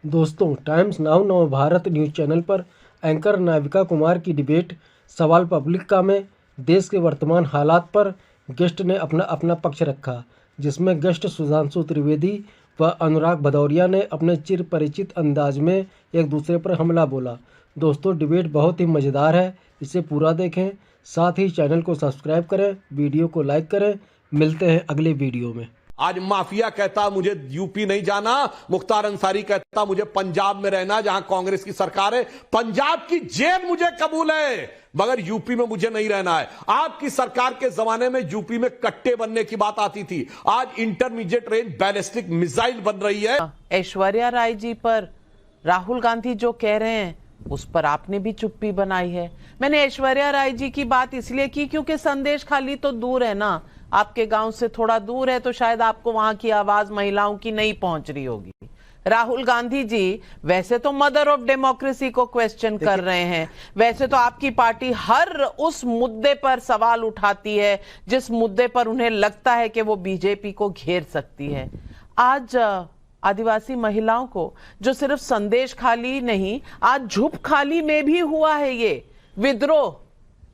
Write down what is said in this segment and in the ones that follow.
दोस्तों, times now नव Bharat news channel पर एंकर नाविका कुमार की डिबेट सवाल पब्लिक का में देश के वर्तमान हालात पर गेस्ट ने अपना अपना पक्ष रखा, जिसमें गेस्ट सुधांशु त्रिवेदी व अनुराग भदौरिया ने अपने चिर परिचित अंदाज में एक दूसरे पर हमला बोला। दोस्तों, डिबेट बहुत ही मज़ेदार है, इसे पूरा देखें, साथ ही चैनल को सब्सक्राइब करें, वीडियो को लाइक करें। मिलते हैं अगले वीडियो में। आज माफिया कहता मुझे यूपी नहीं जाना, मुख्तार अंसारी कहता मुझे पंजाब में रहना जहां कांग्रेस की सरकार है। पंजाब की जेल मुझे कबूल है, मगर यूपी में मुझे नहीं रहना है। आपकी सरकार के जमाने में यूपी में कट्टे बनने की बात आती थी, आज इंटरमीडिएट रेंज बैलिस्टिक मिसाइल बन रही है। ऐश्वर्या राय जी पर राहुल गांधी जो कह रहे हैं उस पर आपने भी चुप्पी बनाई है। मैंने ऐश्वर्या राय जी की बात इसलिए की क्योंकि संदेश खाली तो दूर है ना, आपके गांव से थोड़ा दूर है, तो शायद आपको वहां की आवाज महिलाओं की नहीं पहुंच रही होगी। राहुल गांधी जी वैसे तो मदर ऑफ डेमोक्रेसी को क्वेश्चन कर रहे हैं, वैसे तो आपकी पार्टी हर उस मुद्दे पर सवाल उठाती है जिस मुद्दे पर उन्हें लगता है कि वो बीजेपी को घेर सकती है। आज आदिवासी महिलाओं को जो सिर्फ संदेश खाली नहीं, आज झुप खाली में भी हुआ है ये विद्रोह,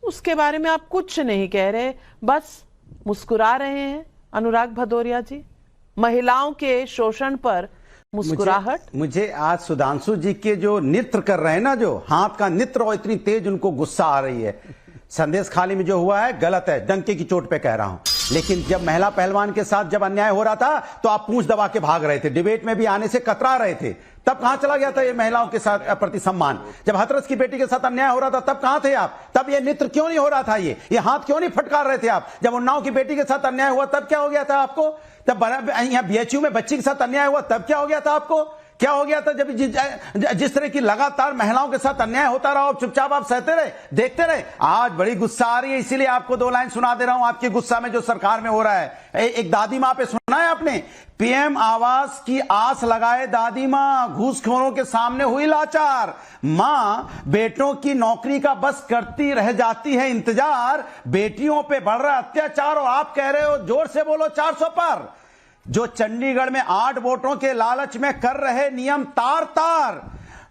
उसके बारे में आप कुछ नहीं कह रहे, बस मुस्कुरा रहे हैं। अनुराग भदौरिया जी, महिलाओं के शोषण पर मुस्कुराहट। मुझे आज सुधांशु जी के जो नृत्य कर रहे हैं ना, जो हाथ का नृत्य, और इतनी तेज उनको गुस्सा आ रही है। संदेश खाली में जो हुआ है गलत है, डंके की चोट पे कह रहा हूं, लेकिन जब महिला पहलवान के साथ जब अन्याय हो रहा था तो आप पूंछ दबा के भाग रहे थे, डिबेट में भी आने से कतरा रहे थे। तब कहां चला गया था ये महिलाओं के साथ प्रति सम्मान? जब हाथरस की बेटी के साथ अन्याय हो रहा था तब कहां थे आप? तब ये नृत्य क्यों नहीं हो रहा था? ये हाथ क्यों नहीं फटकार रहे थे आप? जब उन्नाव की बेटी के साथ अन्याय हुआ तब क्या हो गया था आपको? तब यहाँ बीएचयू में बच्ची के साथ अन्याय हुआ तब क्या हो गया था आपको? क्या हो गया था जब जिस तरह की लगातार महिलाओं के साथ अन्याय होता रहा, चुपचाप आप सहते रहे, देखते रहे? आज बड़ी गुस्सा आ रही है, इसीलिए आपको दो लाइन सुना दे रहा हूं आपके गुस्सा में जो सरकार में हो रहा है। एक दादी मां पे सुना है आपने? पीएम आवास की आस लगाए दादी मां, घूसखोरों के सामने हुई लाचार। मां बेटों की नौकरी का बस करती रह जाती है इंतजार, बेटियों पे बढ़ रहा अत्याचार और आप कह रहे हो जोर से बोलो 400 पर। जो चंडीगढ़ में 8 वोटों के लालच में कर रहे नियम तार तार,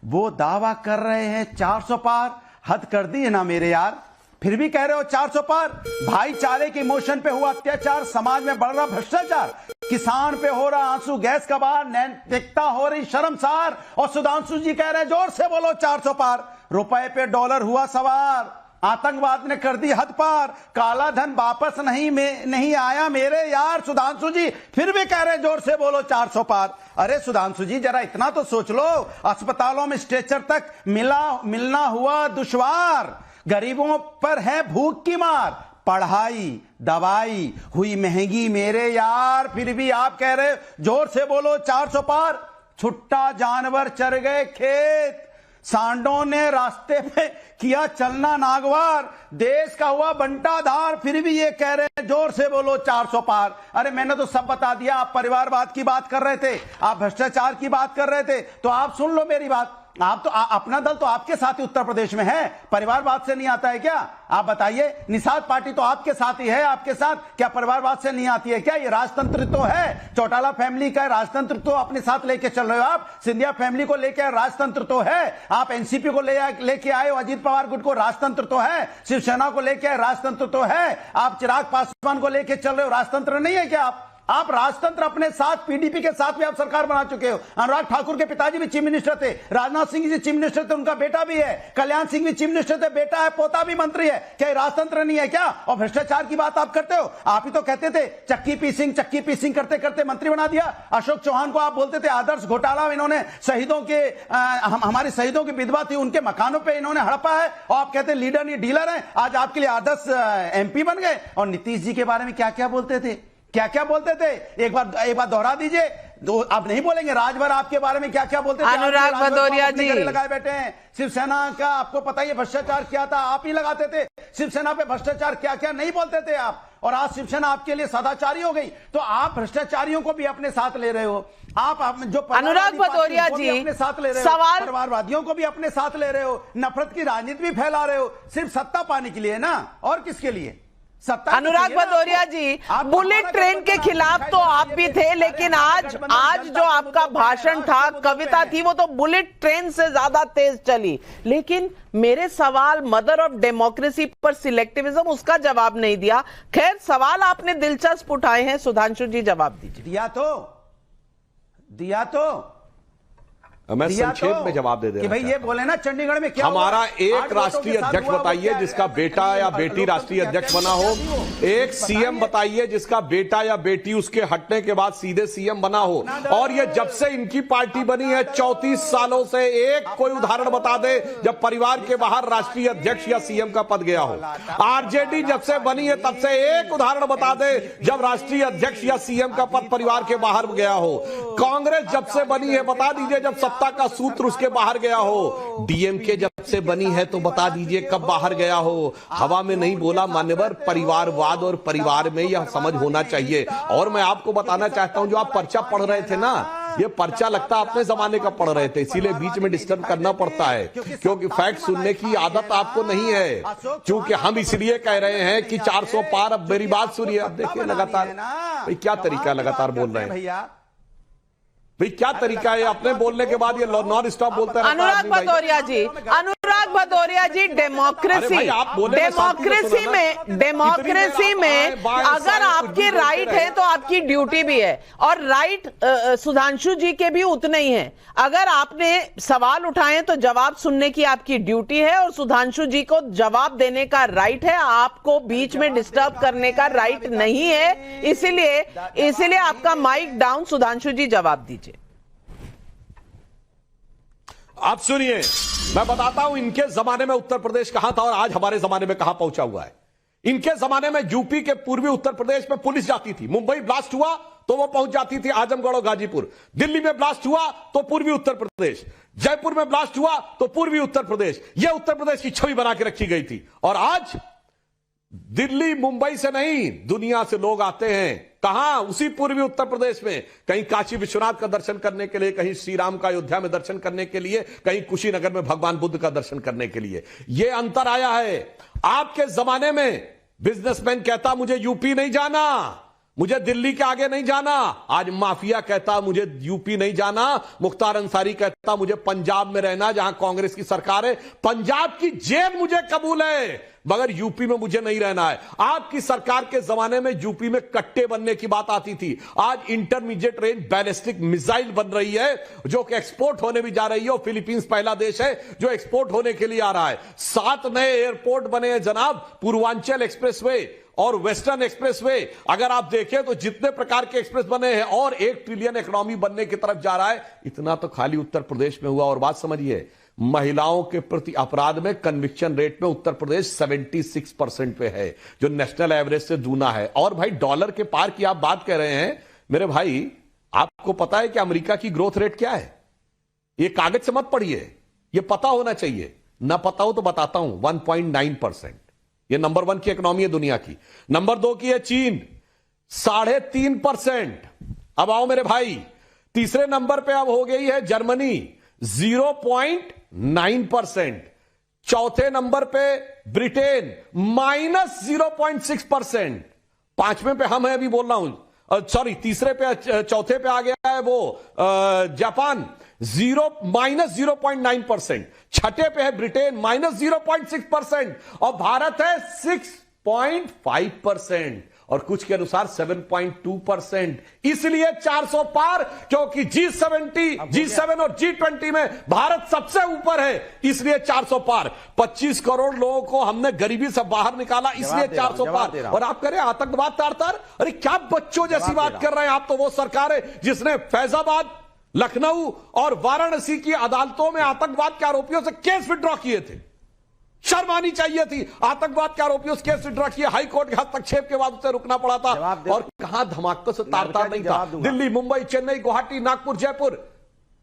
वो दावा कर रहे हैं 400 पार। हद कर दी है ना मेरे यार, फिर भी कह रहे हो 400 पार। भाईचारे के इमोशन पे हुआ अत्याचार, समाज में बढ़ रहा भ्रष्टाचार, किसान पे हो रहा आंसू गैस का बार, नैतिकता हो रही शर्मसार, और सुधांशु जी कह रहे हैं जोर से बोलो 400 पार। रुपए पे डॉलर हुआ सवार, आतंकवाद ने कर दी हद पार, काला धन वापस नहीं आया मेरे यार। सुधांशु जी फिर भी कह रहे जोर से बोलो 400 पार। अरे सुधांशु जी जरा इतना तो सोच लो, अस्पतालों में स्ट्रेचर तक मिलना हुआ दुश्वार, गरीबों पर है भूख की मार, पढ़ाई दवाई हुई महंगी मेरे यार, फिर भी आप कह रहे जोर से बोलो 400 पार। छुट्टा जानवर चर गए खेत, सांडों ने रास्ते पे किया चलना नागवार, देश का हुआ बंटाधार, फिर भी ये कह रहे हैं जोर से बोलो 400 पार। अरे मैंने तो सब बता दिया, आप परिवारवाद की बात कर रहे थे, आप भ्रष्टाचार की बात कर रहे थे, तो आप सुन लो मेरी बात। आप तो अपना दल तो आपके साथ ही उत्तर प्रदेश में है, परिवारवाद से नहीं आता है क्या? आप बताइए, निषाद पार्टी तो आपके साथ ही है, आपके साथ क्या परिवारवाद से नहीं आती है क्या? ये राजतंत्र तो है, चौटाला फैमिली का राजतंत्र तो अपने साथ लेके चल रहे हो आप, सिंधिया फैमिली को लेके राजतंत्र तो है, आप एनसीपी को लेके आए हो, अजीत पवार गुट को राजतंत्र तो है, शिवसेना को लेके आए राजतंत्र तो है, आप चिराग पासवान को लेके चल रहे हो, राजतंत्र नहीं है क्या? आप राजतंत्र अपने साथ, पीडीपी के साथ भी आप सरकार बना चुके हो। अनुराग ठाकुर के पिताजी भी चीफ मिनिस्टर थे, राजनाथ सिंह जी चीफ मिनिस्टर थे, उनका बेटा भी है, कल्याण सिंह भी चीफ मिनिस्टर थे, बेटा है, पोता भी मंत्री है। क्या राजतंत्र नहीं है क्या? और भ्रष्टाचार की बात आप करते हो, आप ही तो कहते थे चक्की पीसिंग करते करते मंत्री बना दिया। अशोक चौहान को आप बोलते थे आदर्श घोटाला, इन्होंने शहीदों के हमारे शहीदों की विधवा थी उनके मकानों पर इन्होंने हड़पा है, और आप कहते लीडर नहीं डीलर है, आज आपके लिए आदर्श एमपी बन गए। और नीतीश जी के बारे में क्या क्या बोलते थे, क्या क्या बोलते थे? एक बार दोहरा दीजिए, आप नहीं बोलेंगे? राजभर आपके बारे में क्या क्या बोलते थे? अनुराग भदौरिया जी लगाए बैठे हैं। शिवसेना का आपको पता ही भ्रष्टाचार क्या था, आप ही लगाते थे। शिवसेना पे भ्रष्टाचार क्या क्या नहीं बोलते थे आप, और आज शिवसेना आपके लिए सदाचारी हो गई। तो आप भ्रष्टाचारियों को भी अपने साथ ले रहे हो, आप जो अनुराग भदौरिया जी अपने साथ ले रहे हो, सवाल परिवारवादियों को भी अपने साथ ले रहे हो, नफरत की राजनीति भी फैला रहे हो, सिर्फ सत्ता पाने के लिए ना, और किसके लिए? अनुराग भदौरिया जी, बुलेट ट्रेन के खिलाफ तो आप भी थे, लेकिन आज जो आपका भाषण था, कविता थी, वो तो बुलेट ट्रेन से ज्यादा तेज चली। लेकिन मेरे सवाल मदर ऑफ डेमोक्रेसी पर सिलेक्टिविज्म, उसका जवाब नहीं दिया। खैर, सवाल आपने दिलचस्प उठाए हैं, सुधांशु जी जवाब दीजिए। दिया तो मैं संक्षेप में जवाब दे कि भाई ये बोले ना चंडीगढ़ में क्या हमारा एक राष्ट्रीय अध्यक्ष बताइए जिसका बेटा या बेटी राष्ट्रीय अध्यक्ष बना हो, एक सीएम बताइए जिसका बेटा या बेटी उसके हटने के बाद सीधे सीएम बना हो। और ये जब से इनकी पार्टी बनी है 34 सालों से एक कोई उदाहरण बता दे जब परिवार के बाहर राष्ट्रीय अध्यक्ष या सीएम का पद गया हो। आरजेडी जब से बनी है तब से एक उदाहरण बता दे जब राष्ट्रीय अध्यक्ष या सीएम का पद परिवार के बाहर गया हो। कांग्रेस जब से बनी है बता दीजिए जब सत्ता का सूत्र उसके बाहर गया हो। डीएमके जब से बनी है तो बता दीजिए कब बाहर गया हो। हवा में नहीं बोला मान्यवर, परिवारवाद और परिवार में यह समझ होना चाहिए। और मैं आपको बताना चाहता हूं, जो आप पर्चा पढ़ रहे थे ना, ये पर्चा लगता अपने जमाने का पढ़ रहे थे, इसीलिए बीच में डिस्टर्ब करना पड़ता है, क्योंकि फैक्ट सुनने की आदत आपको नहीं है। क्योंकि हम इसलिए कह रहे हैं कि 400 पार। अब मेरी बात सुनिए, अब देखिए लगातार भाई क्या तरीका लगातार बोल रहे हैं भाई, क्या तरीका है अपने बोलने के बाद ये नॉन स्टॉप बोलते हैं। अनुराग भदौरिया जी, डेमोक्रेसी में अगर आपकी राइट है तो आपकी ड्यूटी भी है, और राइट सुधांशु जी के भी उतने ही हैं। अगर आपने सवाल उठाए तो जवाब सुनने की आपकी ड्यूटी है, और सुधांशु जी को जवाब देने का राइट है। आपको बीच में डिस्टर्ब करने का राइट नहीं है। इसीलिए आपका माइक डाउन। सुधांशु जी जवाब दीजिए। आप सुनिए, मैं बताता हूं इनके जमाने में उत्तर प्रदेश कहां था और आज हमारे जमाने में कहां पहुंचा हुआ है। इनके जमाने में यूपी के पूर्वी उत्तर प्रदेश में पुलिस जाती थी। मुंबई ब्लास्ट हुआ तो वो पहुंच जाती थी आजमगढ़ और गाजीपुर। दिल्ली में ब्लास्ट हुआ तो पूर्वी उत्तर प्रदेश। जयपुर में ब्लास्ट हुआ तो पूर्वी उत्तर प्रदेश। यह उत्तर प्रदेश की छवि बना के रखी गई थी। और आज दिल्ली मुंबई से नहीं, दुनिया से लोग आते हैं। कहां? उसी पूर्वी उत्तर प्रदेश में। कहीं काशी विश्वनाथ का दर्शन करने के लिए, कहीं श्री राम का अयोध्या में दर्शन करने के लिए, कहीं कुशीनगर में भगवान बुद्ध का दर्शन करने के लिए। यह अंतर आया है। आपके जमाने में बिजनेसमैन कहता मुझे यूपी नहीं जाना, मुझे दिल्ली के आगे नहीं जाना। आज माफिया कहता मुझे यूपी नहीं जाना। मुख्तार अंसारी कहता मुझे पंजाब में रहना जहां कांग्रेस की सरकार है। पंजाब की जेल मुझे कबूल है, मगर यूपी में मुझे नहीं रहना है। आपकी सरकार के जमाने में यूपी में कट्टे बनने की बात आती थी। आज इंटरमीडिएट रेंज बैलिस्टिक मिसाइल बन रही है जो कि एक्सपोर्ट होने भी जा रही है। और फिलीपींस पहला देश है जो एक्सपोर्ट होने के लिए आ रहा है। 7 नए एयरपोर्ट बने हैं जनाब, पूर्वांचल एक्सप्रेसवे और वेस्टर्न एक्सप्रेसवे। अगर आप देखें तो जितने प्रकार के एक्सप्रेस बने हैं और 1 ट्रिलियन इकोनॉमी बनने की तरफ जा रहा है। इतना तो खाली उत्तर प्रदेश में हुआ। और बात समझिए, महिलाओं के प्रति अपराध में कन्विक्शन रेट में उत्तर प्रदेश 76% पे है, जो नेशनल एवरेज से दूना है। और भाई डॉलर के पार की आप बात कर रहे हैं मेरे भाई, आपको पता है कि अमेरिका की ग्रोथ रेट क्या है? ये कागज से मत पढ़िए, ये पता होना चाहिए। ना पता हो तो बताता हूं, 1.9%। ये नंबर 1 की इकोनॉमी है दुनिया की। नंबर 2 की है चीन, 3.5%। अब आओ मेरे भाई, तीसरे नंबर पे अब हो गई है जर्मनी, 0.9%। चौथे नंबर पे ब्रिटेन, -0.6%। 5वें पे हम हैं, अभी बोल रहा हूं, सॉरी तीसरे पे, चौथे पे आ गया है वो जापान, -0.9%। छठे पे है ब्रिटेन, -0.6%। और भारत है 6.5%। और कुछ के अनुसार 7.2%। इसलिए 400 पार, क्योंकि G7 और G20 में भारत सबसे ऊपर है, इसलिए 400 पार। 25 करोड़ लोगों को हमने गरीबी से बाहर निकाला, इसलिए 400 पार। और आप कह रहे हैं आतंकवाद तार, अरे क्या बच्चों जैसी बात कर रहे हैं आप। तो वो सरकार है जिसने फैजाबाद, लखनऊ और वाराणसी की अदालतों में आतंकवाद के आरोपियों से केस विड्रॉ किए थे। शर्म आनी चाहिए थी। आतंकवाद के आरोपियों से केस विड्रॉ किए, हाई कोर्ट के हस्तक्षेप के बाद उसे रुकना पड़ा था। और कहां धमाकों से तार नहीं था। दिल्ली, मुंबई, चेन्नई, गुवाहाटी, नागपुर, जयपुर,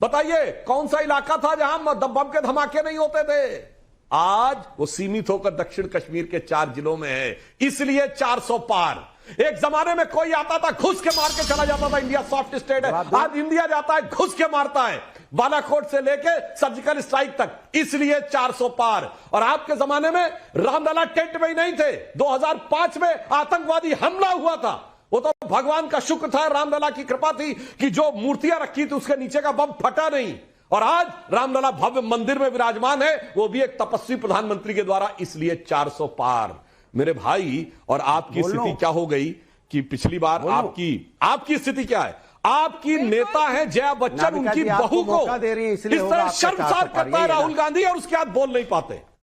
बताइए कौन सा इलाका था जहां बम के धमाके नहीं होते थे? आज वो सीमित होकर दक्षिण कश्मीर के 4 जिलों में है, इसलिए 400 पार। एक जमाने में कोई आता था घुस के मार के चला जाता था, इंडिया सॉफ्ट स्टेट है। आज इंडिया जाता है घुस के मारता है, बालाकोट से लेके सर्जिकल स्ट्राइक तक, इसलिए 400 पार। और आपके जमाने में रामलला टेंट में ही नहीं थे, 2005 में आतंकवादी हमला हुआ था, वो तो भगवान का शुक्र था, रामलला की कृपा थी कि जो मूर्तियां रखी थी उसके नीचे का बम फटा नहीं। और आज रामलला भव्य मंदिर में विराजमान है, वो भी एक तपस्वी प्रधानमंत्री के द्वारा, इसलिए 400 पार। मेरे भाई, और आपकी स्थिति क्या हो गई कि पिछली बार आपकी स्थिति क्या है? आपकी नेता है जया बच्चन, उनकी बहू को दे रही है, इस तरह शर्मसार करता है राहुल गांधी, और उसके बाद बोल नहीं पाते।